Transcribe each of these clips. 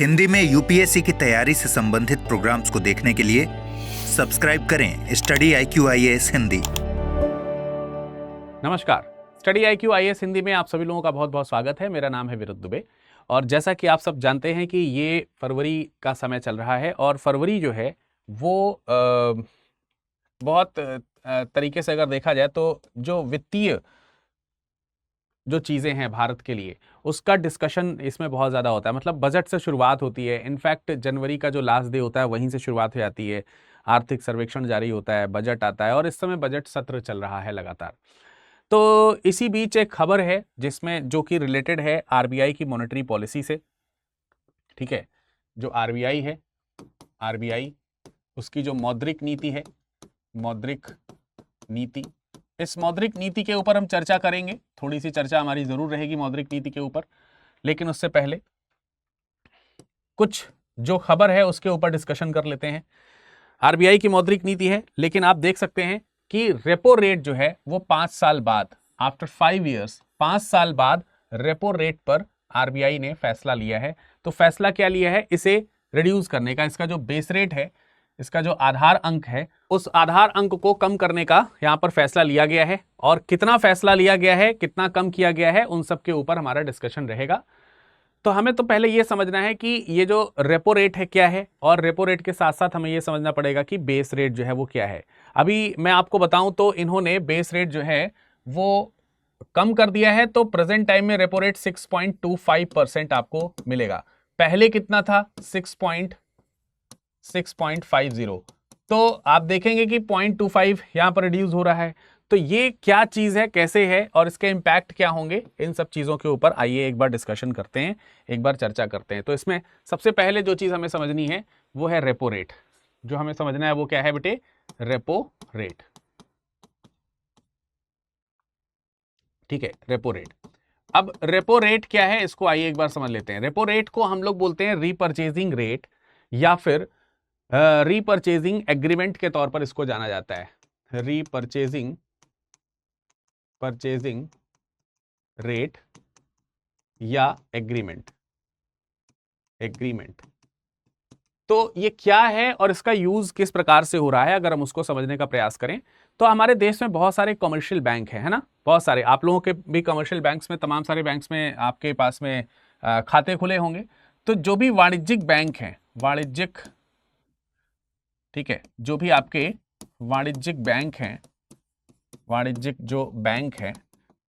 हिंदी में यूपीएससी की तैयारी से संबंधित प्रोग्राम्स को देखने के लिए सब्सक्राइब करें स्टडी IQ IAS हिंदी। नमस्कार, स्टडी IQ IAS हिंदी में आप सभी लोगों का बहुत बहुत स्वागत है। मेरा नाम है विरुद्ध दुबे और जैसा कि आप सब जानते हैं कि ये फरवरी का समय चल रहा है और फरवरी जो है वो बहुत तरीके से अगर देखा जाए तो जो वित्तीय जो चीज़ें हैं भारत के लिए उसका डिस्कशन इसमें बहुत ज़्यादा होता है। मतलब बजट से शुरुआत होती है, इनफैक्ट जनवरी का जो लास्ट डे होता है वहीं से शुरुआत हो जाती है। आर्थिक सर्वेक्षण जारी होता है, बजट आता है और इस समय बजट सत्र चल रहा है लगातार। तो इसी बीच एक खबर है जिसमें जो कि रिलेटेड है RBI की मॉनेटरी पॉलिसी से। ठीक है, जो RBI है, RBI उसकी जो मौद्रिक नीति है, मौद्रिक नीति, इस मौद्रिक नीति के ऊपर हम चर्चा करेंगे। थोड़ी सी चर्चा हमारी जरूर रहेगी मौद्रिक नीति के ऊपर, लेकिन उससे पहले कुछ जो खबर है उसके ऊपर डिस्कशन कर लेते हैं। RBI की मौद्रिक नीति है, लेकिन आप देख सकते हैं कि रेपो रेट जो है वो 5 साल बाद, आफ्टर 5 ईयर्स, 5 साल बाद रेपो रेट पर RBI ने फैसला लिया है। तो फैसला क्या लिया है? इसे रिड्यूस करने का। इसका जो बेस रेट है, इसका जो आधार अंक है, उस आधार अंक को कम करने का यहां पर फैसला लिया गया है। और कितना फैसला लिया गया है, कितना कम किया गया है, उन सब के ऊपर हमारा डिस्कशन रहेगा। तो हमें तो पहले यह समझना है कि ये जो रेपो रेट है क्या है, और रेपो रेट के साथ साथ हमें यह समझना पड़ेगा कि बेस रेट जो है वो क्या है। अभी मैं आपको बताऊं तो इन्होंने बेस रेट जो है वो कम कर दिया है। तो प्रेजेंट टाइम में रेपो रेट 6.25% आपको मिलेगा। पहले कितना था? 6.50। तो आप देखेंगे कि 0.25 यहां पर रिड्यूस हो रहा है। तो ये क्या चीज है, कैसे है और इसके इंपैक्ट क्या होंगे, इन सब चीजों के ऊपर आइए एक बार डिस्कशन करते हैं, एक बार चर्चा करते हैं। तो इसमें सबसे पहले जो चीज हमें समझनी है वो है रेपो रेट। जो हमें समझना है वो क्या है बेटे? Repo rate. ठीक है, रेपो रेट। अब रेपो रेट क्या है इसको आइए एक बार समझ लेते हैं। रेपो रेट को हम लोग बोलते हैं रीपरचेजिंग रेट या फिर रीपरचेजिंग एग्रीमेंट के तौर पर इसको जाना जाता है। रीपरचेजिंग परचेजिंग रेट या एग्रीमेंट। तो ये क्या है और इसका यूज किस प्रकार से हो रहा है, अगर हम उसको समझने का प्रयास करें तो हमारे देश में बहुत सारे कमर्शियल बैंक है ना, बहुत सारे। आप लोगों के भी कमर्शियल बैंक्स में, तमाम सारे बैंक्स में आपके पास में खाते खुले होंगे। तो जो भी वाणिज्यिक बैंक हैं, वाणिज्यिक, ठीक है, जो भी आपके वाणिज्यिक बैंक हैं, वाणिज्यिक जो बैंक है,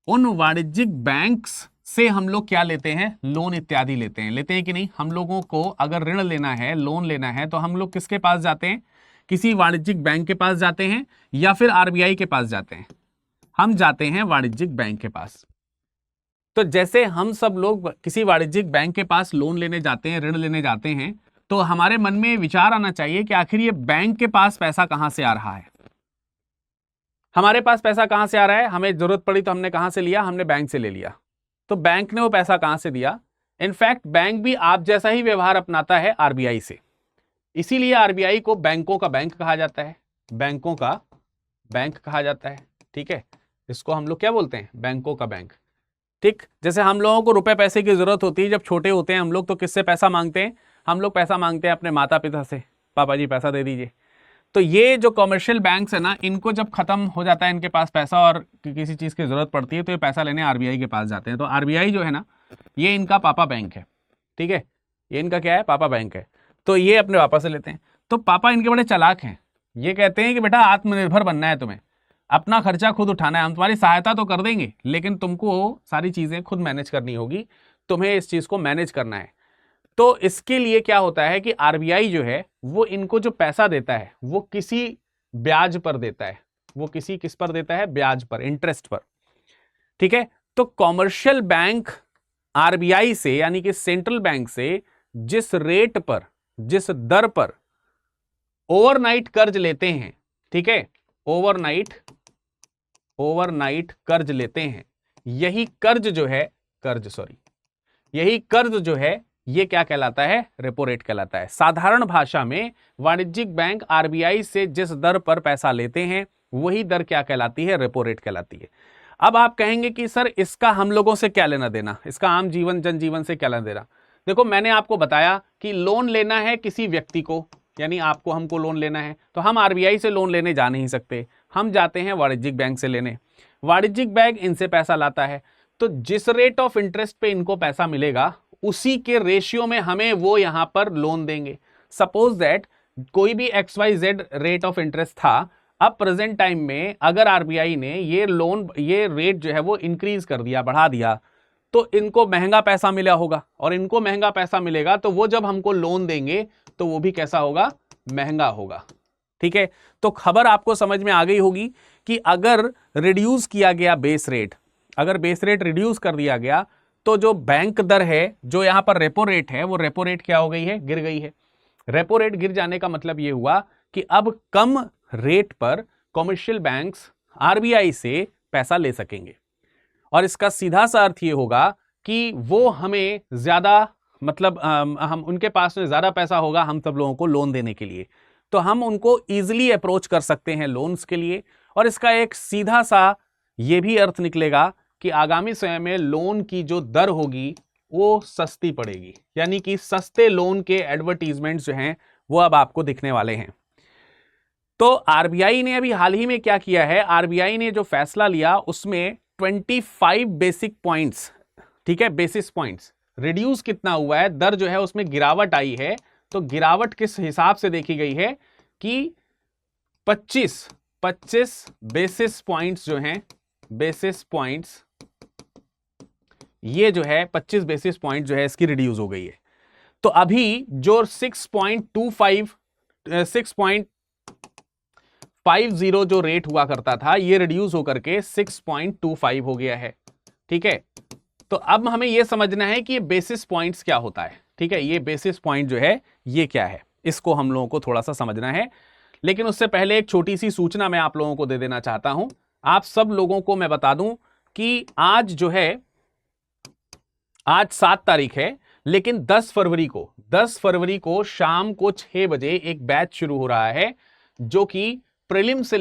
उन वाणिज्यिक बैंक्स से हम लोग क्या लेते हैं? लोन इत्यादि लेते हैं कि नहीं? हम लोगों को अगर ऋण लेना है, लोन लेना है, तो हम लोग किसके पास जाते हैं? किसी वाणिज्यिक बैंक के पास जाते हैं या फिर RBI के पास जाते हैं? हम जाते हैं वाणिज्यिक बैंक के पास। तो जैसे हम सब लोग किसी वाणिज्यिक बैंक के पास लोन लेने जाते हैं, ऋण लेने जाते हैं, तो हमारे मन में विचार आना चाहिए कि आखिर ये बैंक के पास पैसा कहां से आ रहा है। हमारे पास पैसा कहां से आ रहा है? हमें जरूरत पड़ी तो हमने कहां से लिया? हमने बैंक से ले लिया। तो बैंक ने वो पैसा कहां से दिया? इनफैक्ट बैंक भी आप जैसा ही व्यवहार अपनाता है RBI से। इसीलिए RBI को बैंकों का बैंक कहा जाता है, बैंकों का बैंक कहा जाता है। ठीक है, इसको हम लोग क्या बोलते हैं? बैंकों का बैंक। ठीक, जैसे हम लोगों को रुपए पैसे की जरूरत होती है, जब छोटे होते हैं हम लोग, तो किससे पैसा मांगते हैं? हम लोग पैसा मांगते हैं अपने माता पिता से, पापा जी पैसा दे दीजिए। तो ये जो कमर्शियल बैंक्स है ना, इनको जब खत्म हो जाता है इनके पास पैसा और किसी चीज की जरूरत पड़ती है, तो ये पैसा लेने RBI के पास जाते हैं। तो RBI जो है ना, ये इनका पापा बैंक है। ठीक है, ये इनका क्या है? पापा बैंक है। तो ये अपने पापा से लेते हैं। तो पापा इनके बड़े चालाक हैं। ये कहते हैं कि बेटा आत्मनिर्भर बनना है, तुम्हें अपना खर्चा खुद उठाना है, हम तुम्हारी सहायता तो कर देंगे, लेकिन तुमको सारी चीजें खुद मैनेज करनी होगी, तुम्हें इस चीज को मैनेज करना है। तो इसके लिए क्या होता है कि RBI जो है वो इनको जो पैसा देता है वो किसी ब्याज पर देता है। वो किस पर देता है? ब्याज पर, इंटरेस्ट पर। ठीक है, तो कॉमर्शियल बैंक RBI से, यानी कि सेंट्रल बैंक से, जिस रेट पर, जिस दर पर ओवरनाइट कर्ज लेते हैं, ठीक है, ओवरनाइट कर्ज लेते हैं, यही कर्ज जो है, यही कर्ज जो है, ये क्या कहलाता है? रेपो रेट कहलाता है। साधारण भाषा में वाणिज्यिक बैंक RBI से जिस दर पर पैसा लेते हैं वही दर क्या कहलाती है? रेपो रेट कहलाती है। अब आप कहेंगे कि सर इसका हम लोगों से क्या लेना देना, इसका आम जीवन, जनजीवन से क्या लेना देना? देखो मैंने आपको बताया कि लोन लेना है किसी व्यक्ति को, यानी आपको हमको लोन लेना है, तो हम आरबीआई से लोन लेने जा नहीं सकते, हम जाते हैं वाणिज्यिक बैंक से लेने। वाणिज्यिक बैंक इनसे पैसा लाता है, तो जिस रेट ऑफ इंटरेस्ट पे इनको पैसा मिलेगा उसी के रेशियो में हमें वो यहां पर लोन देंगे। सपोज दैट कोई भी XYZ रेट ऑफ इंटरेस्ट था, अब प्रेजेंट टाइम में अगर आरबीआई ने ये रेट जो है वो इंक्रीज कर दिया, बढ़ा दिया, तो इनको महंगा पैसा मिला होगा, और इनको महंगा पैसा मिलेगा तो वो जब हमको लोन देंगे तो वो भी कैसा होगा, महंगा होगा। ठीक है, तो खबर आपको समझ में आ गई होगी कि अगर रिड्यूस किया गया बेस रेट, अगर बेस रेट रिड्यूस कर दिया गया तो जो बैंक दर है, जो यहां पर रेपो रेट है, वो रेपो रेट क्या हो गई है, गिर गई है। रेपो रेट गिर जाने का मतलब ये हुआ कि अब कम रेट पर कॉमर्शियल बैंक्स आरबीआई से पैसा ले सकेंगे, और इसका सीधा सा अर्थ ये होगा कि वो हमें ज्यादा, मतलब हम उनके पास में ज्यादा पैसा होगा हम सब लोगों को लोन देने के लिए, तो हम उनको इजीली अप्रोच कर सकते हैं लोन्स के लिए। और इसका एक सीधा सा ये भी अर्थ निकलेगा कि आगामी समय में लोन की जो दर होगी वो सस्ती पड़ेगी, यानी कि सस्ते लोन के एडवर्टीजमेंट्स जो हैं वो अब आपको दिखने वाले हैं। तो आरबीआई ने अभी हाल ही में क्या किया है, आरबीआई ने जो फैसला लिया उसमें 25 बेसिक पॉइंट्स, ठीक है, बेसिस पॉइंट्स रिड्यूस कितना हुआ है, दर जो है उसमें गिरावट आई है। तो गिरावट किस हिसाब से देखी गई है कि 25 बेसिस पॉइंट्स जो हैं, बेसिस पॉइंट्स, ये जो है 25 बेसिस पॉइंट जो है इसकी रिड्यूस हो गई है। तो अभी जो 6.50 जो रेट हुआ करता था, ये रिड्यूस होकर के 6.25 हो गया है। ठीक है, तो अब हमें यह समझना है कि ये बेसिस पॉइंट्स क्या होता है। ठीक है, ये बेसिस पॉइंट जो है ये क्या है, इसको हम लोगों को थोड़ा सा समझना है। लेकिन उससे पहले एक छोटी सी सूचना मैं आप लोगों को दे देना चाहता हूं। आप सब लोगों को मैं बता दूं कि आज जो है, आज 7 तारीख है, लेकिन 10 फरवरी को शाम को 6 बजे एक बैच शुरू हो रहा है जो कि प्रीलिम्स से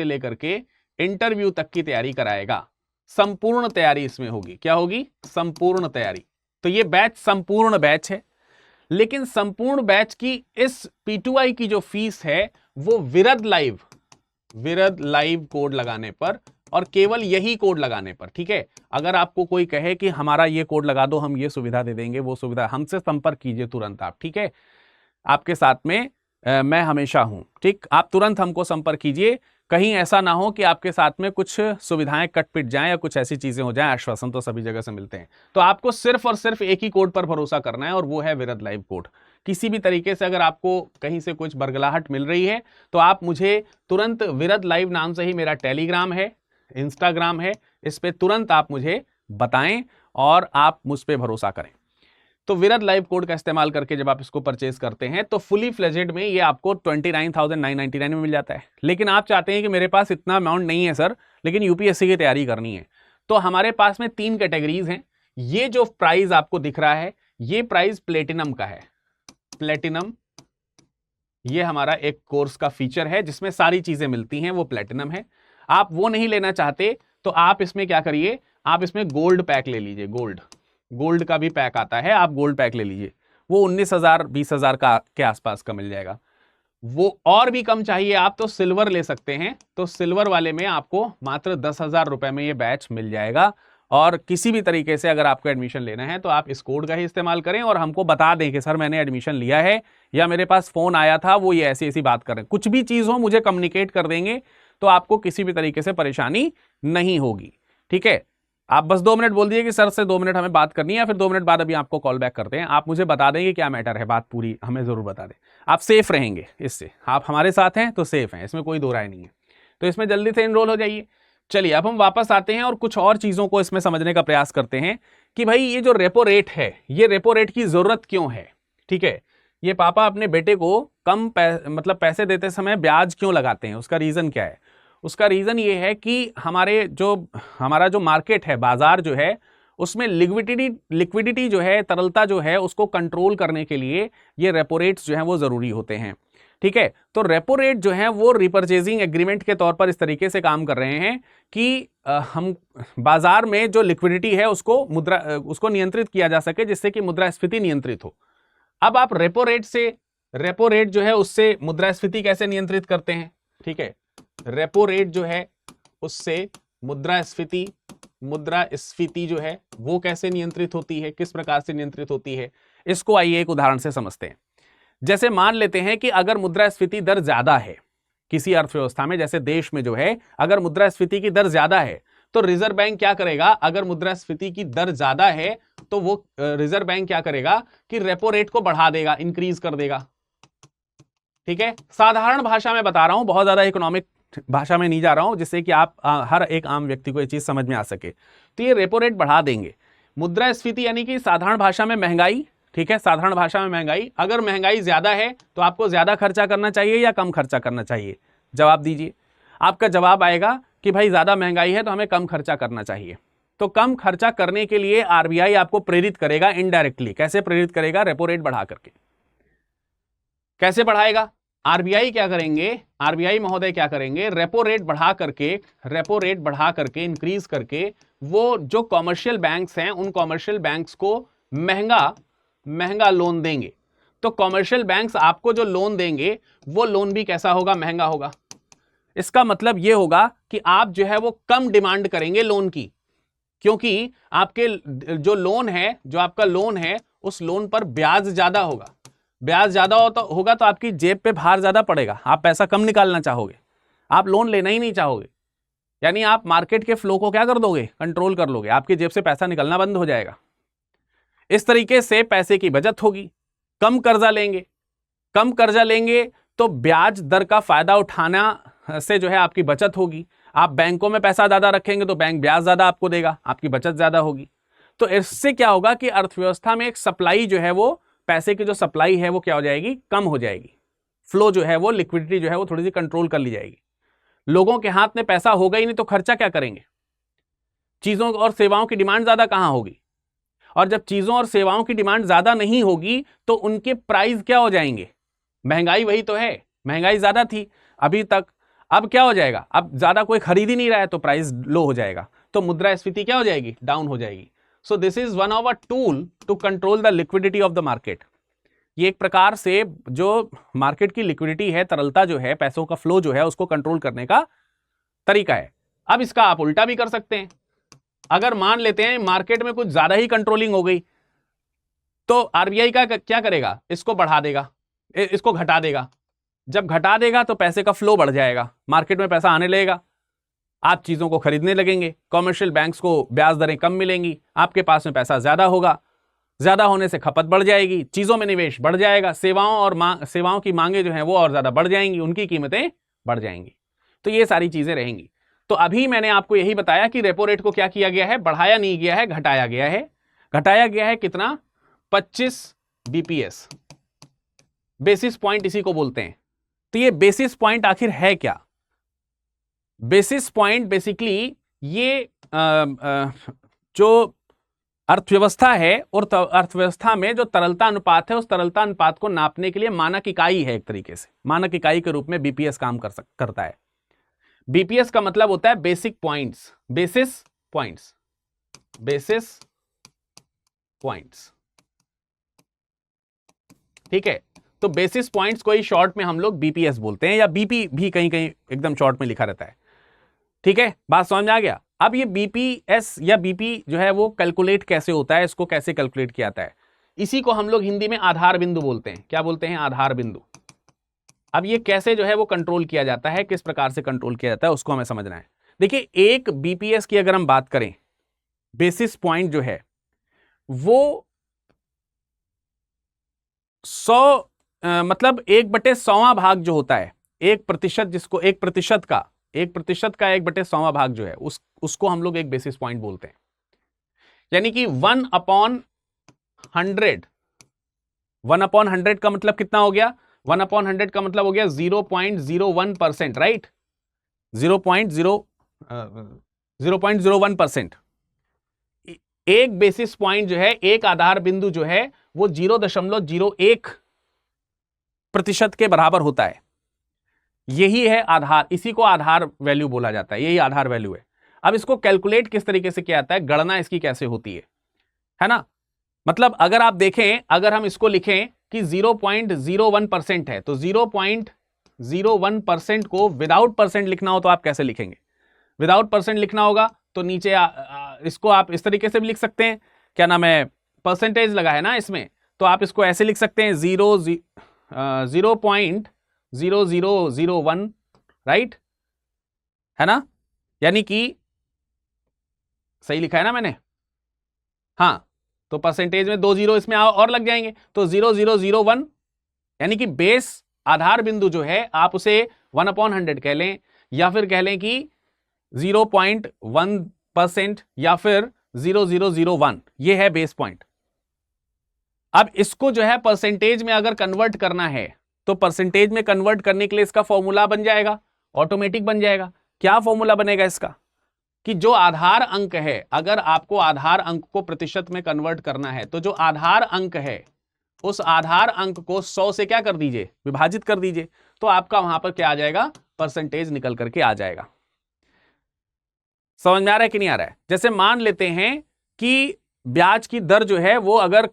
लेकर के इंटरव्यू तक की तैयारी कराएगा। संपूर्ण तैयारी इसमें होगी। क्या होगी? संपूर्ण तैयारी। तो ये बैच संपूर्ण बैच है, लेकिन संपूर्ण बैच की इस P2I की जो फीस है वो विरद लाइव कोड लगाने पर, और केवल यही कोड लगाने पर। ठीक है, अगर आपको कोई कहे कि हमारा ये कोड लगा दो, हम ये सुविधा दे देंगे, वो सुविधा, हमसे संपर्क कीजिए तुरंत आप। ठीक है, आपके साथ में मैं हमेशा हूं। ठीक, आप तुरंत हमको संपर्क कीजिए। कहीं ऐसा ना हो कि आपके साथ में कुछ सुविधाएं कट पिट जाएं या कुछ ऐसी चीजें हो जाएं। आश्वासन तो सभी जगह से मिलते हैं। तो आपको सिर्फ और सिर्फ एक ही कोड पर भरोसा करना है, और वो है विरद लाइव कोड। किसी भी तरीके से अगर आपको कहीं से कुछ बरगलाहट मिल रही है तो आप मुझे तुरंत, विरद लाइव नाम से ही मेरा टेलीग्राम है, इंस्टाग्राम है, इस पे तुरंत आप मुझे बताएं और आप मुझ पे भरोसा करें। तो विरद लाइव कोड का इस्तेमाल करके जब आप इसको परचेज करते हैं तो फुली फ्लेजेड में ये आपको 29,999 में मिल जाता है। लेकिन आप चाहते हैं कि मेरे पास इतना अमाउंट नहीं है सर, लेकिन यूपीएससी की तैयारी करनी है, तो हमारे पास में 3 कैटेगरीज हैं। ये जो प्राइस आपको दिख रहा है, ये प्राइस प्लेटिनम का है। प्लेटिनम, ये हमारा एक कोर्स का फीचर है जिसमें सारी चीजें मिलती हैं, वो प्लेटिनम है। आप वो नहीं लेना चाहते तो आप इसमें क्या करिए, आप इसमें गोल्ड पैक ले लीजिए। गोल्ड का भी पैक आता है, आप गोल्ड पैक ले लीजिए। वो 19,000 20,000 का के आसपास का मिल जाएगा। वो और भी कम चाहिए आप तो सिल्वर ले सकते हैं। तो सिल्वर वाले में आपको मात्र 10,000 रुपए में ये बैच मिल जाएगा। और किसी भी तरीके से अगर आपको एडमिशन लेना है तो आप इस कोड का ही इस्तेमाल करें और हमको बता दें कि सर मैंने एडमिशन लिया है, या मेरे पास फोन आया था, वो ये ऐसी ऐसी बात कर रहे हैं। कुछ भी चीज हो मुझे कम्युनिकेट कर देंगे तो आपको किसी भी तरीके से परेशानी नहीं होगी। ठीक है, आप बस 2 मिनट बोल दिए कि सर से 2 मिनट हमें बात करनी है, या फिर 2 मिनट बाद अभी आपको कॉल बैक करते हैं। आप मुझे बता देंगे क्या मैटर है, बात पूरी हमें जरूर बता दें। आप सेफ रहेंगे इससे, आप हमारे साथ हैं तो सेफ हैं, इसमें कोई दो राय नहीं है। तो इसमें जल्दी से इनरोल हो जाइए। चलिए अब हम वापस आते हैं और कुछ और चीजों को इसमें समझने का प्रयास करते हैं कि भाई ये जो रेपो रेट है, ये रेपो रेट की जरूरत क्यों है। ठीक है, ये पापा अपने बेटे को कम मतलब पैसे देते समय ब्याज क्यों लगाते हैं, उसका रीजन क्या है? उसका रीजन ये है कि हमारा जो मार्केट है, बाजार जो है, उसमें लिक्विडिटी जो है, तरलता जो है, उसको कंट्रोल करने के लिए ये रेपो रेट्स जो है वो जरूरी होते हैं। ठीक है। तो रेपो रेट जो है वो रिपर्चेजिंग एग्रीमेंट के तौर पर इस तरीके से काम कर रहे हैं कि हम बाजार में जो लिक्विडिटी है उसको नियंत्रित किया जा सके, जिससे कि मुद्रास्फीति नियंत्रित हो। अब आप रेपो रेट जो है उससे मुद्रास्फीति कैसे नियंत्रित करते हैं? ठीक है, रेपो रेट जो है उससे मुद्रास्फीति जो है वो कैसे नियंत्रित होती है, किस प्रकार से नियंत्रित होती है, इसको आइए एक उदाहरण से समझते हैं। जैसे मान लेते हैं कि अगर मुद्रास्फीति दर ज्यादा है किसी अर्थव्यवस्था में, जैसे देश में जो है अगर मुद्रास्फीति की दर ज्यादा है तो रिजर्व बैंक क्या करेगा? अगर मुद्रास्फीति की दर ज्यादा है तो वो रिजर्व बैंक क्या करेगा कि रेपो रेट को बढ़ा देगा, इंक्रीज कर देगा। ठीक है, साधारण भाषा में बता रहा हूं, बहुत ज्यादा इकोनॉमिक भाषा में नहीं जा रहा हूं, जिससे कि आप हर एक आम व्यक्ति को ये चीज समझ में आ सके। तो ये रेपो रेट बढ़ा देंगे। मुद्रास्फीति यानी कि साधारण भाषा में महंगाई। ठीक है, साधारण भाषा में महंगाई। अगर महंगाई ज्यादा है तो आपको ज्यादा खर्चा करना चाहिए या कम खर्चा करना चाहिए? जवाब दीजिए। आपका जवाब आएगा कि भाई ज्यादा महंगाई है तो हमें कम खर्चा करना चाहिए। तो कम खर्चा करने के लिए आरबीआई आपको प्रेरित करेगा इनडायरेक्टली। कैसे प्रेरित करेगा? रेपो रेट बढ़ा करके। कैसे बढ़ाएगा? आरबीआई क्या करेंगे, आरबीआई महोदय क्या करेंगे? रेपो रेट बढ़ा करके इंक्रीज करके वो जो कॉमर्शियल बैंक्स हैं उन कॉमर्शियल बैंक्स को महंगा लोन देंगे। तो कॉमर्शियल बैंक्स आपको जो लोन देंगे वो लोन भी कैसा होगा? महंगा होगा। इसका मतलब यह होगा कि आप जो है वो कम डिमांड करेंगे लोन की, क्योंकि आपके जो लोन है, जो आपका लोन है उस लोन पर ब्याज ज्यादा होगा। ब्याज ज्यादा होगा तो आपकी जेब पे भार ज्यादा पड़ेगा, आप पैसा कम निकालना चाहोगे, आप लोन लेना ही नहीं चाहोगे। यानी आप मार्केट के फ्लो को क्या कर दोगे? कंट्रोल कर लोगे, आपकी जेब से पैसा निकलना बंद हो जाएगा। इस तरीके से पैसे की बचत होगी। कम कर्जा लेंगे तो ब्याज दर का फायदा उठाना से जो है आपकी बचत होगी। आप बैंकों में पैसा ज्यादा रखेंगे तो बैंक ब्याज ज्यादा आपको देगा, आपकी बचत ज्यादा होगी। तो इससे क्या होगा कि अर्थव्यवस्था में एक सप्लाई जो है वो पैसे की जो सप्लाई है वो क्या हो जाएगी? कम हो जाएगी। फ्लो जो है वो लिक्विडिटी जो है वो थोड़ी सी कंट्रोल कर ली जाएगी। लोगों के हाथ में पैसा होगा ही नहीं तो खर्चा क्या करेंगे? चीजों और सेवाओं की डिमांड ज्यादा कहां होगी? और जब चीजों और सेवाओं की डिमांड ज्यादा नहीं होगी तो उनके प्राइस क्या हो जाएंगे? महंगाई वही तो है, महंगाई ज्यादा थी अभी तक, अब क्या हो जाएगा? अब ज्यादा कोई खरीद ही नहीं रहा है तो प्राइस लो हो जाएगा, तो मुद्रास्फीति क्या हो जाएगी? डाउन हो जाएगी। So this is one of a tool to control the liquidity of the market. ये एक प्रकार से जो मार्केट की लिक्विडिटी है, तरलता जो है, पैसों का फ्लो जो है उसको कंट्रोल करने का तरीका है। अब इसका आप उल्टा भी कर सकते हैं। अगर मान लेते हैं मार्केट में कुछ ज्यादा ही कंट्रोलिंग हो गई तो आरबीआई का क्या करेगा? इसको बढ़ा देगा, इसको घटा देगा। जब घटा देगा तो पैसे का फ्लो बढ़ जाएगा, मार्केट में पैसा आने लगेगा, आप चीजों को खरीदने लगेंगे, कॉमर्शियल बैंक्स को ब्याज दरें कम मिलेंगी, आपके पास में पैसा ज्यादा होगा, ज्यादा होने से खपत बढ़ जाएगी, चीजों में निवेश बढ़ जाएगा, सेवाओं की मांगे जो हैं वो और ज्यादा बढ़ जाएंगी, उनकी कीमतें बढ़ जाएंगी। तो ये सारी चीजें रहेंगी। तो अभी मैंने आपको यही बताया कि रेपो रेट को क्या किया गया है? बढ़ाया नहीं गया है, घटाया गया है। घटाया गया है कितना? 25 बीपीएस, बेसिस पॉइंट इसी को बोलते हैं। तो ये बेसिस पॉइंट आखिर है क्या? बेसिस पॉइंट बेसिकली ये जो अर्थव्यवस्था है और अर्थव्यवस्था में जो तरलता अनुपात है उस तरलता अनुपात को नापने के लिए मानक इकाई है। एक तरीके से मानक इकाई के रूप में बीपीएस काम करता है। बीपीएस का मतलब होता है बेसिक पॉइंट्स, बेसिस पॉइंट्स। ठीक है, तो बेसिस पॉइंट्स को ही शॉर्ट में हम लोग बीपीएस बोलते हैं, या बीपी भी कहीं कहीं एकदम शॉर्ट में लिखा रहता है। ठीक है, बात समझ में आ गया? अब ये बीपीएस या बीपी जो है वो कैलकुलेट कैसे होता है, इसको कैसे कैलकुलेट किया जाता है? इसी को हम लोग हिंदी में आधार बिंदु बोलते हैं। क्या बोलते हैं? आधार बिंदु। अब ये कैसे जो है वो कंट्रोल किया जाता है, किस प्रकार से कंट्रोल किया जाता है, उसको हमें समझना है। देखिए, एक बीपीएस की अगर हम बात करें, बेसिस पॉइंट जो है वो 100 मतलब 1/100वां भाग जो होता है, 1%, जिसको 1% का 1/100वां भाग जो है उसको हम लोग एक बेसिस पॉइंट बोलते हैं। यानी कि 1/100 का मतलब कितना हो गया? 1/100 का मतलब हो गया 0.01%, राइट? 0.01%। एक बेसिस पॉइंट जो है, एक आधार बिंदु जो है वो 0.01 प्रतिशत के बराबर होता है। यही है आधार, इसी को आधार वैल्यू बोला जाता है, यही आधार वैल्यू है। अब इसको कैलकुलेट किस तरीके से किया जाता है, गणना इसकी कैसे होती है ना। मतलब अगर आप देखें, अगर हम इसको लिखें कि 0.01% है, तो 0.01% को विदाउट परसेंट लिखना हो तो आप कैसे लिखेंगे? विदाउट परसेंट लिखना होगा तो नीचे इसको आप इस तरीके से भी लिख सकते हैं, क्या नाम है, परसेंटेज लगा है ना इसमें, तो आप इसको ऐसे लिख सकते हैं 0.0001, राइट, है ना, यानी कि सही लिखा है ना मैंने, हाँ, तो परसेंटेज में 2 जीरो इसमें और लग जाएंगे, तो 0.0001, यानी कि बेस आधार बिंदु जो है आप उसे 1/100 कह लें, या फिर कह लें कि 0.1% या फिर 0.001, ये है बेस पॉइंट। अब इसको जो है परसेंटेज में अगर कन्वर्ट करना है तो परसेंटेज में कन्वर्ट करने के लिए इसका फॉर्मूला बन जाएगा, ऑटोमेटिक बन जाएगा। क्या फॉर्मूला बनेगा इसका, कि जो आधार अंक है, अगर आपको आधार अंक को प्रतिशत में कन्वर्ट करना है तो जो आधार अंक है उस आधार अंक को 100 से क्या कर दीजिए, विभाजित कर दीजिए, तो आपका वहां पर क्या आ जाएगा, परसेंटेज निकल करके आ जाएगा। समझ में आ रहा है कि नहीं आ रहा है? जैसे मान लेते हैं कि ब्याज की दर जो है वो अगर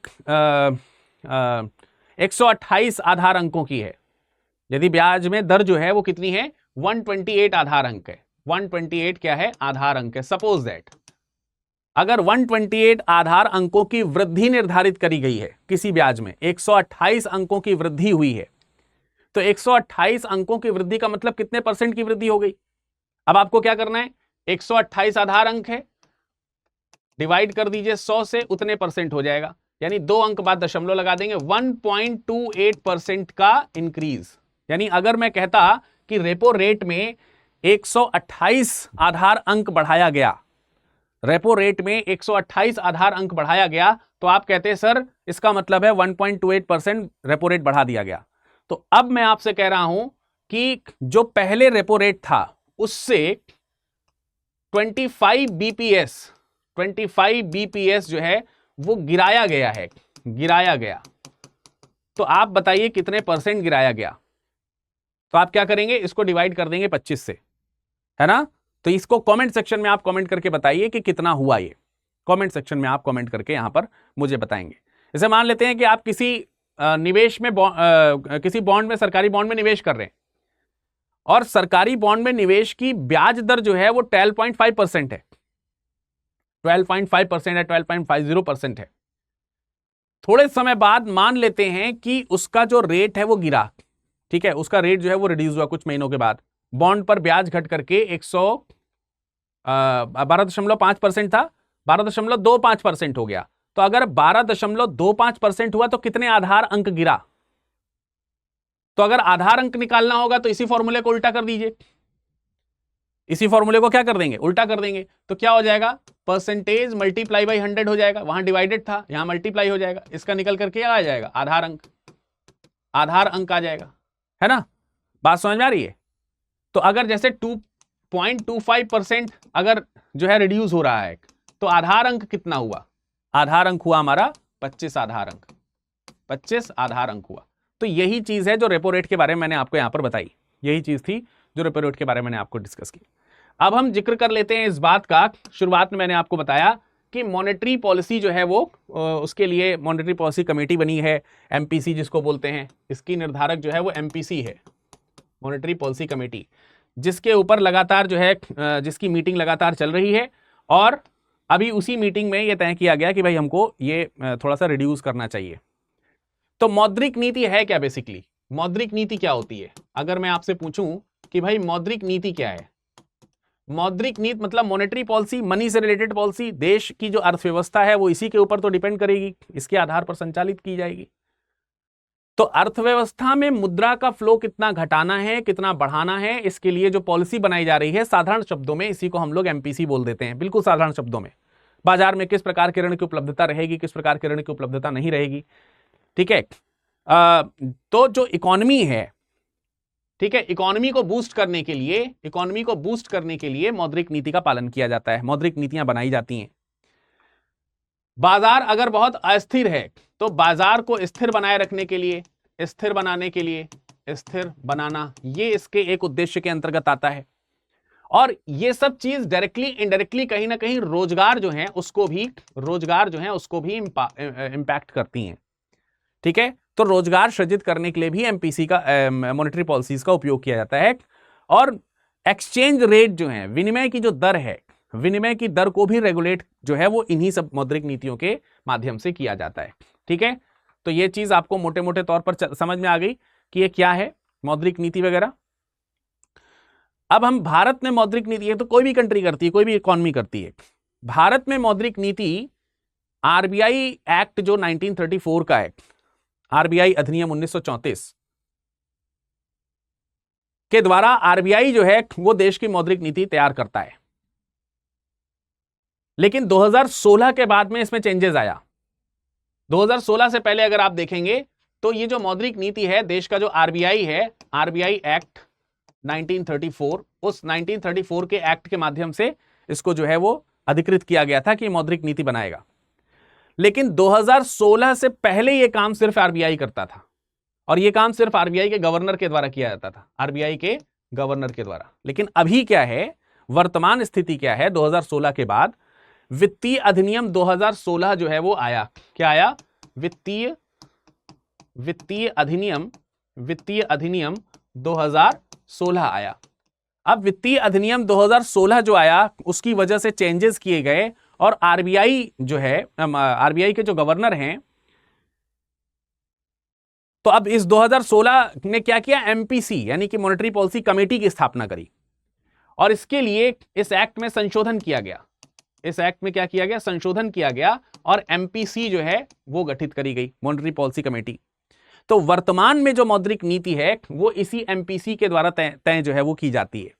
128 आधार अंकों की है, यदि ब्याज में दर जो है वो कितनी है, 128 आधार अंक है, 128 क्या है, आधार अंक है। सपोज दैट अगर 128 आधार अंकों की वृद्धि निर्धारित करी गई है किसी ब्याज में, 128 अंकों की वृद्धि हुई है, तो 128 अंकों की वृद्धि का मतलब कितने परसेंट की वृद्धि हो गई। अब आपको क्या करना है, 128 आधार अंक है, डिवाइड कर दीजिए 100 से, उतने परसेंट हो जाएगा, यानी 2 अंक बाद दशमलव लगा देंगे, 1.28% का इंक्रीज। यानी अगर मैं कहता कि रेपो रेट में 128 आधार अंक बढ़ाया गया, रेपो रेट में 128 आधार अंक बढ़ाया गया, तो आप कहते हैं सर इसका मतलब है 1.28% रेपो रेट बढ़ा दिया गया। तो अब मैं आपसे कह रहा हूं कि जो पहले रेपो रेट था उससे 25 बीपीएस जो है वो गिराया गया है, गिराया गया। तो आप बताइए कितने परसेंट गिराया गया। तो आप क्या करेंगे, इसको डिवाइड कर देंगे 25 से, है ना। तो इसको कमेंट सेक्शन में आप कमेंट करके बताइए कि कितना हुआ। ये कमेंट सेक्शन में आप कमेंट करके यहां पर मुझे बताएंगे। जैसे मान लेते हैं कि आप किसी निवेश में किसी बॉन्ड में, सरकारी बॉन्ड में निवेश कर रहे हैं, और सरकारी बॉन्ड में निवेश की ब्याज दर जो है वो 12.5% है, 12.5% है, 12.50% है। थोड़े समय बाद मान लेते हैं कि उसका जो रेट है वो गिरा, ठीक है, उसका रेट जो है वो रिड्यूस हुआ कुछ महीनों के बाद, बॉन्ड पर ब्याज घट करके 12.5% था, 12.25% हो गया। तो अगर 12.25% हुआ तो कितने आधार अंक गिरा। तो अगर आधार अंक निकालना होगा तो इसी फॉर्मूले को उल्टा कर दीजिए, इसी फॉर्मूले को क्या कर देंगे, उल्टा कर देंगे। तो क्या हो जाएगा, परसेंटेज मल्टीप्लाई बाई 100 हो जाएगा, वहां डिवाइडेड था यहां मल्टीप्लाई हो जाएगा, इसका निकल करके क्या आ जाएगा, आधार अंक, आधार अंक आ जाएगा, है ना। बात समझ में आ रही है। तो अगर जैसे 2.25% अगर जो है रिड्यूस हो रहा है, तो आधार अंक कितना हुआ, आधार अंक हुआ हमारा 25 आधार अंक, 25 आधार अंक हुआ। तो यही चीज है जो रेपो रेट के बारे में मैंने आपको यहां पर बताई, यही चीज थी जो रेपो रेट के बारे में मैंने आपको डिस्कस की। अब हम जिक्र कर लेते हैं इस बात का, शुरुआत में मैंने आपको बताया कि मॉनेटरी पॉलिसी जो है वो उसके लिए मॉनेटरी पॉलिसी कमेटी बनी है, एमपीसी जिसको बोलते हैं, इसकी निर्धारक जो है वो एमपीसी है, मॉनेटरी पॉलिसी कमेटी, जिसके ऊपर लगातार जो है जिसकी मीटिंग लगातार चल रही है। और अभी उसी मीटिंग में ये तय किया गया कि भाई हमको ये थोड़ा सा रिड्यूस करना चाहिए। तो मौद्रिक नीति है क्या, बेसिकली मौद्रिक नीति क्या होती है। अगर मैं आपसे पूछूं कि भाई मौद्रिक नीति क्या है, मौद्रिक नीति मतलब मॉनेटरी पॉलिसी, मनी से रिलेटेड पॉलिसी, देश की जो अर्थव्यवस्था है वो इसी के ऊपर तो डिपेंड करेगी, इसके आधार पर संचालित की जाएगी। तो अर्थव्यवस्था में मुद्रा का फ्लो कितना घटाना है, कितना बढ़ाना है, इसके लिए जो पॉलिसी बनाई जा रही है, साधारण शब्दों में इसी को हम लोग एमपीसी बोल देते हैं, बिल्कुल साधारण शब्दों में। बाजार में किस प्रकार के ऋण की उपलब्धता रहेगी, किस प्रकार के ऋण की उपलब्धता नहीं रहेगी, ठीक है। तो जो इकोनॉमी है, ठीक है, इकोनॉमी को बूस्ट करने के लिए, इकोनॉमी को बूस्ट करने के लिए मौद्रिक नीति का पालन किया जाता है, मौद्रिक नीतियां बनाई जाती हैं। बाजार अगर बहुत अस्थिर है तो बाजार को स्थिर बनाए रखने के लिए, स्थिर बनाने के लिए, स्थिर बनाना, ये इसके एक उद्देश्य के अंतर्गत आता है। और ये सब चीज डायरेक्टली इनडायरेक्टली कहीं ना कहीं रोजगार जो है उसको भी इंपैक्ट करती हैं। ठीक है, तो रोजगार सृजित करने के लिए भी एमपीसी का मॉनेटरी पॉलिसीज का उपयोग किया जाता है। और एक्सचेंज रेट जो है, विनिमय की जो दर है, विनिमय की दर को भी रेगुलेट जो है वो इन्हीं सब मौद्रिक नीतियों के माध्यम से किया जाता है। ठीक है, तो ये चीज आपको मोटे मोटे तौर पर समझ में आ गई कि ये क्या है मौद्रिक नीति वगैरह। अब हम भारत में मौद्रिक नीति है तो कोई भी कंट्री करती है, कोई भी इकोनॉमी करती है। भारत में मौद्रिक नीति आरबीआई एक्ट जो 1934 का है, आरबीआई अधिनियम 1934 के द्वारा आरबीआई जो है वो देश की मौद्रिक नीति तैयार करता है। लेकिन 2016 के बाद में इसमें चेंजेस आया। 2016 से पहले अगर आप देखेंगे तो ये जो मौद्रिक नीति है देश का, जो आरबीआई है, आरबीआई एक्ट 1934, उस 1934 के एक्ट के माध्यम से इसको जो है वो अधिकृत किया गया था कि मौद्रिक नीति बनाएगा। लेकिन 2016 से पहले यह काम सिर्फ आरबीआई करता था, और यह काम सिर्फ आरबीआई के गवर्नर के द्वारा किया जाता था, आरबीआई के गवर्नर के द्वारा। लेकिन अभी क्या है, वर्तमान स्थिति क्या है, 2016 के बाद वित्तीय अधिनियम 2016 जो है वो आया। क्या आया? वित्तीय अधिनियम 2016 आया। अब वित्तीय अधिनियम 2016 जो आया उसकी वजह से चेंजेस किए गए, और आरबीआई जो है, आरबीआई के जो गवर्नर हैं, तो अब इस 2016 ने क्या किया, एमपीसी यानी कि मॉनेटरी पॉलिसी कमेटी की स्थापना करी, और इसके लिए इस एक्ट में संशोधन किया गया। इस एक्ट में क्या किया गया? संशोधन किया गया, और एमपीसी जो है वो गठित करी गई, मॉनेटरी पॉलिसी कमेटी। तो वर्तमान में जो मौद्रिक नीति है वो इसी एमपीसी के द्वारा तय जो है वो की जाती है,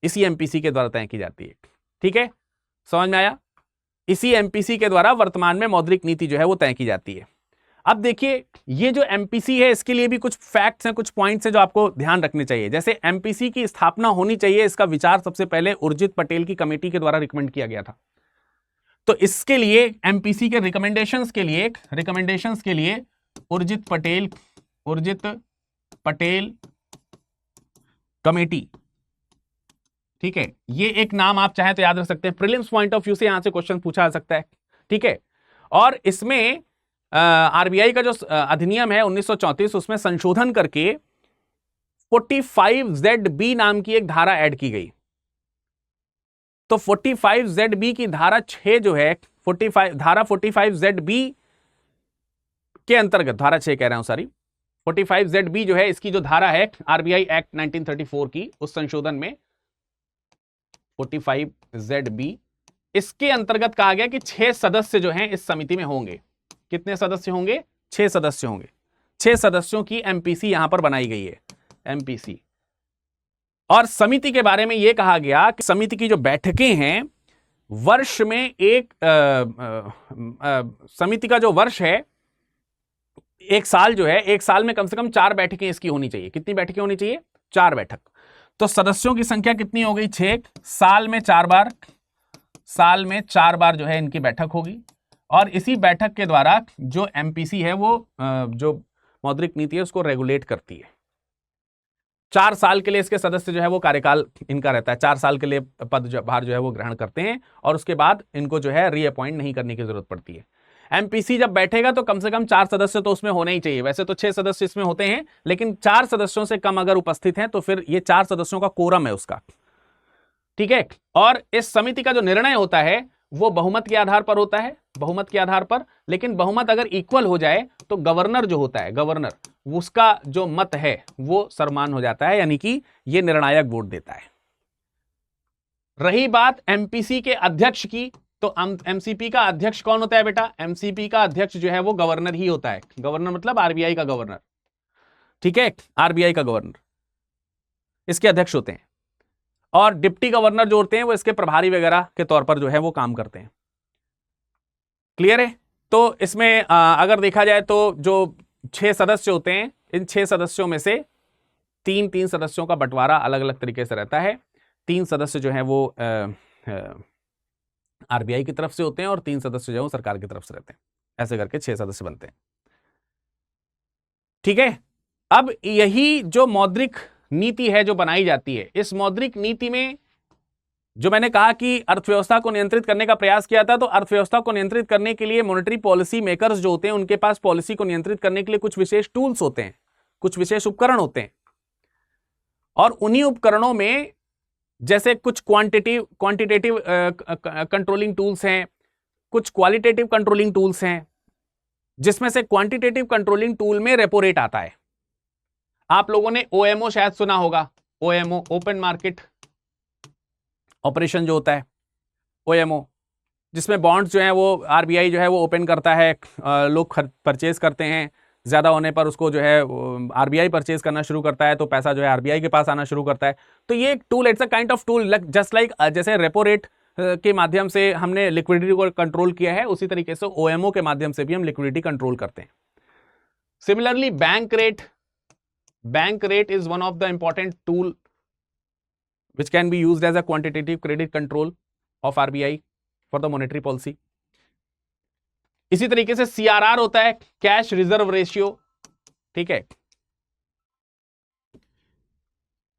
इसी एमपीसी के द्वारा तय की जाती है। ठीक है, समझ में आया? इसी एमपीसी के द्वारा वर्तमान में मौद्रिक नीति जो है वो तय की जाती है। अब देखिए, ये जो एमपीसी है इसके लिए भी कुछ फैक्ट्स हैं, कुछ पॉइंट्स हैं जो आपको ध्यान रखने चाहिए। जैसे एमपीसी की स्थापना होनी चाहिए, इसका विचार सबसे पहले उर्जित पटेल की कमेटी के द्वारा रिकमेंड किया गया था। तो इसके लिए एमपीसी के रिकमेंडेशंस के लिए उर्जित पटेल कमेटी, ठीक है, ये एक नाम आप चाहे तो याद रख सकते हैं। प्रीलिम्स पॉइंट ऑफ व्यू से यहां से क्वेश्चन पूछा जा सकता है। ठीक है, और इसमें आरबीआई का जो अधिनियम है 1934, उसमें संशोधन करके 45ZB नाम की एक धारा ऐड की गई। तो 45ZB की धारा 6 जो है, धारा 45ZB के अंतर्गत, धारा 6 कह रहा हूं, सॉरी, 45ZB जो है, इसकी जो धारा है आरबीआई एक्ट 1934 की, उस संशोधन में 45ZB, इसके अंतर्गत कहा गया कि 6 सदस्य जो हैं इस समिति में होंगे। कितने सदस्य होंगे? 6 सदस्य होंगे। 6 सदस्यों की एमपीसी यहां पर बनाई गई है, एमपीसी। और समिति के बारे में यह कहा गया कि समिति की जो बैठकें हैं, वर्ष में एक समिति का जो वर्ष है, एक साल जो है, एक साल में कम से कम 4 बैठकें इसकी होनी चाहिए। कितनी बैठकें होनी चाहिए? 4 बैठक। तो सदस्यों की संख्या कितनी हो गई? 6। साल में 4 बार जो है इनकी बैठक होगी, और इसी बैठक के द्वारा जो एमपीसी है वो जो मौद्रिक नीति है उसको रेगुलेट करती है। 4 साल के लिए इसके सदस्य जो है वो कार्यकाल इनका रहता है, 4 साल के लिए पदभार जो है वो ग्रहण करते हैं, और उसके बाद इनको जो है रीअपॉइंट नहीं करने की जरूरत पड़ती है। एमपीसी जब बैठेगा तो कम से कम 4 सदस्य तो उसमें होने ही चाहिए। वैसे तो 6 सदस्य इसमें होते हैं, लेकिन 4 सदस्यों से कम अगर उपस्थित हैं तो फिर ये 4 सदस्यों का कोरम है उसका। ठीक है, और इस समिति का जो निर्णय होता है वो बहुमत के आधार पर होता है, बहुमत के आधार पर। लेकिन बहुमत अगर इक्वल हो जाए तो गवर्नर जो होता है, गवर्नर, उसका जो मत है वो सर्वमान्य हो जाता है, यानी कि ये निर्णायक वोट देता है। रही बात एमपीसी के अध्यक्ष की, तो एमसीपी का अध्यक्ष कौन होता है बेटा? एमसीपी का अध्यक्ष जो है वो गवर्नर ही होता है। गवर्नर मतलब आरबीआई का गवर्नर। ठीक है, आरबीआई का गवर्नर इसके अध्यक्ष होते हैं, और डिप्टी गवर्नर जो होते हैं वो इसके प्रभारी वगैरह के तौर पर जो है वो काम करते हैं। क्लियर है? तो इसमें अगर देखा जाए तो जो 6 सदस्य होते हैं, इन 6 सदस्यों में से 3 सदस्यों का बंटवारा अलग अलग तरीके से रहता है। 3 सदस्य जो है वो आरबीआई की तरफ से होते हैं, और 3 सदस्य जो है वो सरकार की तरफ से रहते हैं। ऐसे करके 6 सदस्य बनते हैं। ठीक है। अब यही जो मौद्रिक नीति है जो बनाई जाती है, इस मौद्रिक नीति में जो मैंने कहा कि अर्थव्यवस्था को नियंत्रित करने का प्रयास किया था, तो अर्थव्यवस्था को नियंत्रित करने के लिए मॉनेटरी पॉलिसी मेकर्स जो होते हैं उनके पास पॉलिसी को नियंत्रित करने के लिए कुछ विशेष टूल्स होते हैं, कुछ विशेष उपकरण होते हैं, और उन्हीं उपकरणों में जैसे कुछ क्वांटिटेटिव कंट्रोलिंग टूल्स हैं, कुछ क्वालिटेटिव कंट्रोलिंग टूल्स हैं, जिसमें से क्वांटिटेटिव कंट्रोलिंग टूल में रेपो रेट आता है। आप लोगों ने ओएमओ शायद सुना होगा, ओएमओ ओपन मार्केट ऑपरेशन जो होता है, ओएमओ, जिसमें बॉन्ड्स जो हैं वो आरबीआई जो है वो ओपन करता है, लोग परचेज करते हैं, ज़्यादा होने पर उसको जो है आरबीआई परचेज करना शुरू करता है, तो पैसा जो है आरबीआई के पास आना शुरू करता है। तो ये एक tool, it's a kind of tool, just like जैसे रेपो रेट के माध्यम से हमने लिक्विडिटी को कंट्रोल किया है, उसी तरीके से ओएमओ के माध्यम से भी हम लिक्विडिटी कंट्रोल करते हैं। Similarly bank rate is one of the important tool which can be used as a quantitative credit control of RBI for the monetary policy. इसी तरीके से CRR होता है, कैश रिजर्व रेशियो, ठीक है।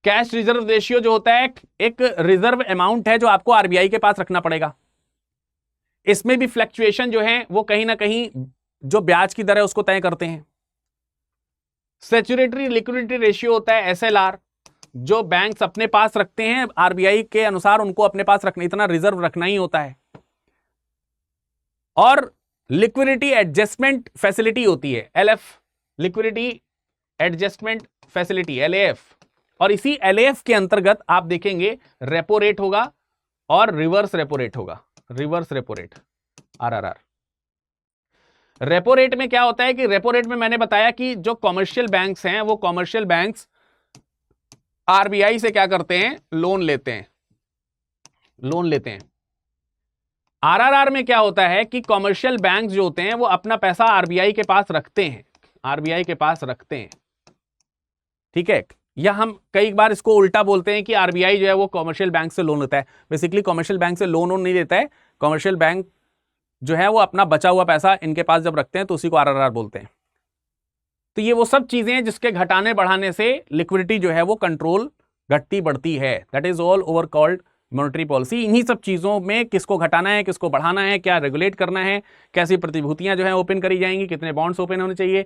कैश रिजर्व रेशियो जो होता है एक रिजर्व अमाउंट है जो आपको आरबीआई के पास रखना पड़ेगा। इसमें भी फ्लक्चुएशन जो है वो कहीं ना कहीं जो ब्याज की दर है उसको तय करते हैं। सैचुरेटरी लिक्विडिटी रेशियो होता है SLR, जो बैंक्स अपने पास रखते हैं, आरबीआई के अनुसार उनको अपने पास रखना, इतना रिजर्व रखना ही होता है। और लिक्विडिटी एडजस्टमेंट फैसिलिटी होती है LF, liquidity adjustment facility LAF, और इसी LAF के अंतर्गत आप देखेंगे रेपो रेट होगा और रिवर्स रेपो रेट होगा, reverse repo rate RRR। Repo rate में क्या होता है कि रेपो रेट में मैंने बताया कि जो कॉमर्शियल बैंक्स हैं वो कॉमर्शियल बैंक्स आरबीआई से क्या करते हैं, लोन लेते हैं, लोन लेते हैं। आरआरआर में क्या होता है कि कॉमर्शियल बैंक जो होते हैं वो अपना पैसा आरबीआई के पास रखते हैं, आरबीआई के पास रखते हैं, ठीक है। या हम कई बार इसको उल्टा बोलते हैं कि आरबीआई जो है वो कॉमर्शियल बैंक से लोन लेता है। बेसिकली कॉमर्शियल बैंक से लोन नहीं देता है, कॉमर्शियल बैंक जो है वो अपना बचा हुआ पैसा इनके पास जब रखते हैं तो उसी को आरआरआर बोलते हैं। तो ये वो सब चीजें हैं जिसके घटाने बढ़ाने से लिक्विडिटी जो है वो कंट्रोल घटती बढ़ती है। That is all over called monetary policy. इन्हीं सब चीजों में किसको घटाना है, किसको बढ़ाना है, क्या रेगुलेट करना है, कैसी प्रतिभूतियां जो है ओपन करी जाएंगी, कितने बॉन्ड्स ओपन होने चाहिए,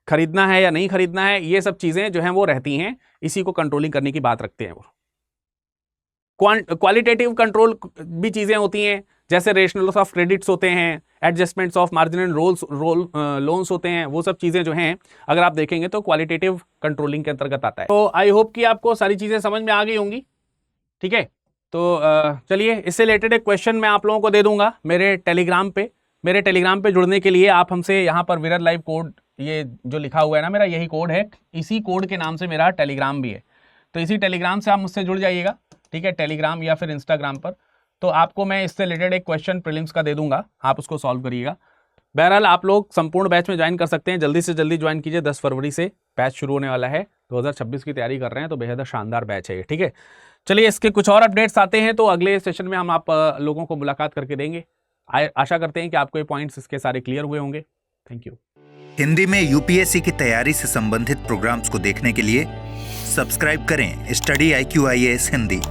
खरीदना है या नहीं खरीदना है, ये सब चीजें जो हैं वो रहती हैं, इसी को कंट्रोलिंग करने की बात रखते हैं वो। क्वालिटेटिव कंट्रोल भी चीजें होती हैं, जैसे रेशनल्स ऑफ क्रेडिट्स होते हैं, adjustments of margin and loans होते हैं, वो सब चीजें जो हैं अगर आप देखेंगे तो क्वालिटेटिव कंट्रोलिंग के अंतर्गत आता है। तो आई होप कि आपको सारी चीजें समझ में आ गई होंगी, ठीक है। तो चलिए इससे रिलेटेड एक क्वेश्चन मैं आप लोगों को दे दूंगा मेरे टेलीग्राम पे जुड़ने के लिए आप हमसे यहाँ पर विरर लाइव कोड, ये जो लिखा हुआ है ना मेरा, यही कोड है, इसी कोड के नाम से मेरा टेलीग्राम भी है। तो इसी टेलीग्राम से आप मुझसे जुड़ जाइएगा, ठीक है, टेलीग्राम या फिर इंस्टाग्राम पर। तो आपको मैं इससे रिलेटेड एक क्वेश्चन प्रीलिम्स का दे दूंगा, आप उसको सॉल्व करिएगा। बहरहाल आप लोग संपूर्ण बैच में ज्वाइन कर सकते हैं, जल्दी से जल्दी ज्वाइन कीजिए। 10 फरवरी से बैच शुरू होने वाला है, 2026 की तैयारी कर रहे हैं, तो बेहद शानदार बैच है ये, ठीक है। चलिए इसके कुछ और अपडेट्स आते हैं तो अगले सेशन में हम आप लोगों को मुलाकात करके देंगे। आशा करते हैं कि आपको ये पॉइंट्स इसके सारे क्लियर हुए होंगे। Thank you. हिंदी में यूपीएससी की तैयारी से संबंधित प्रोग्राम्स को देखने के लिए सब्सक्राइब करें स्टडी IQ IAS हिंदी।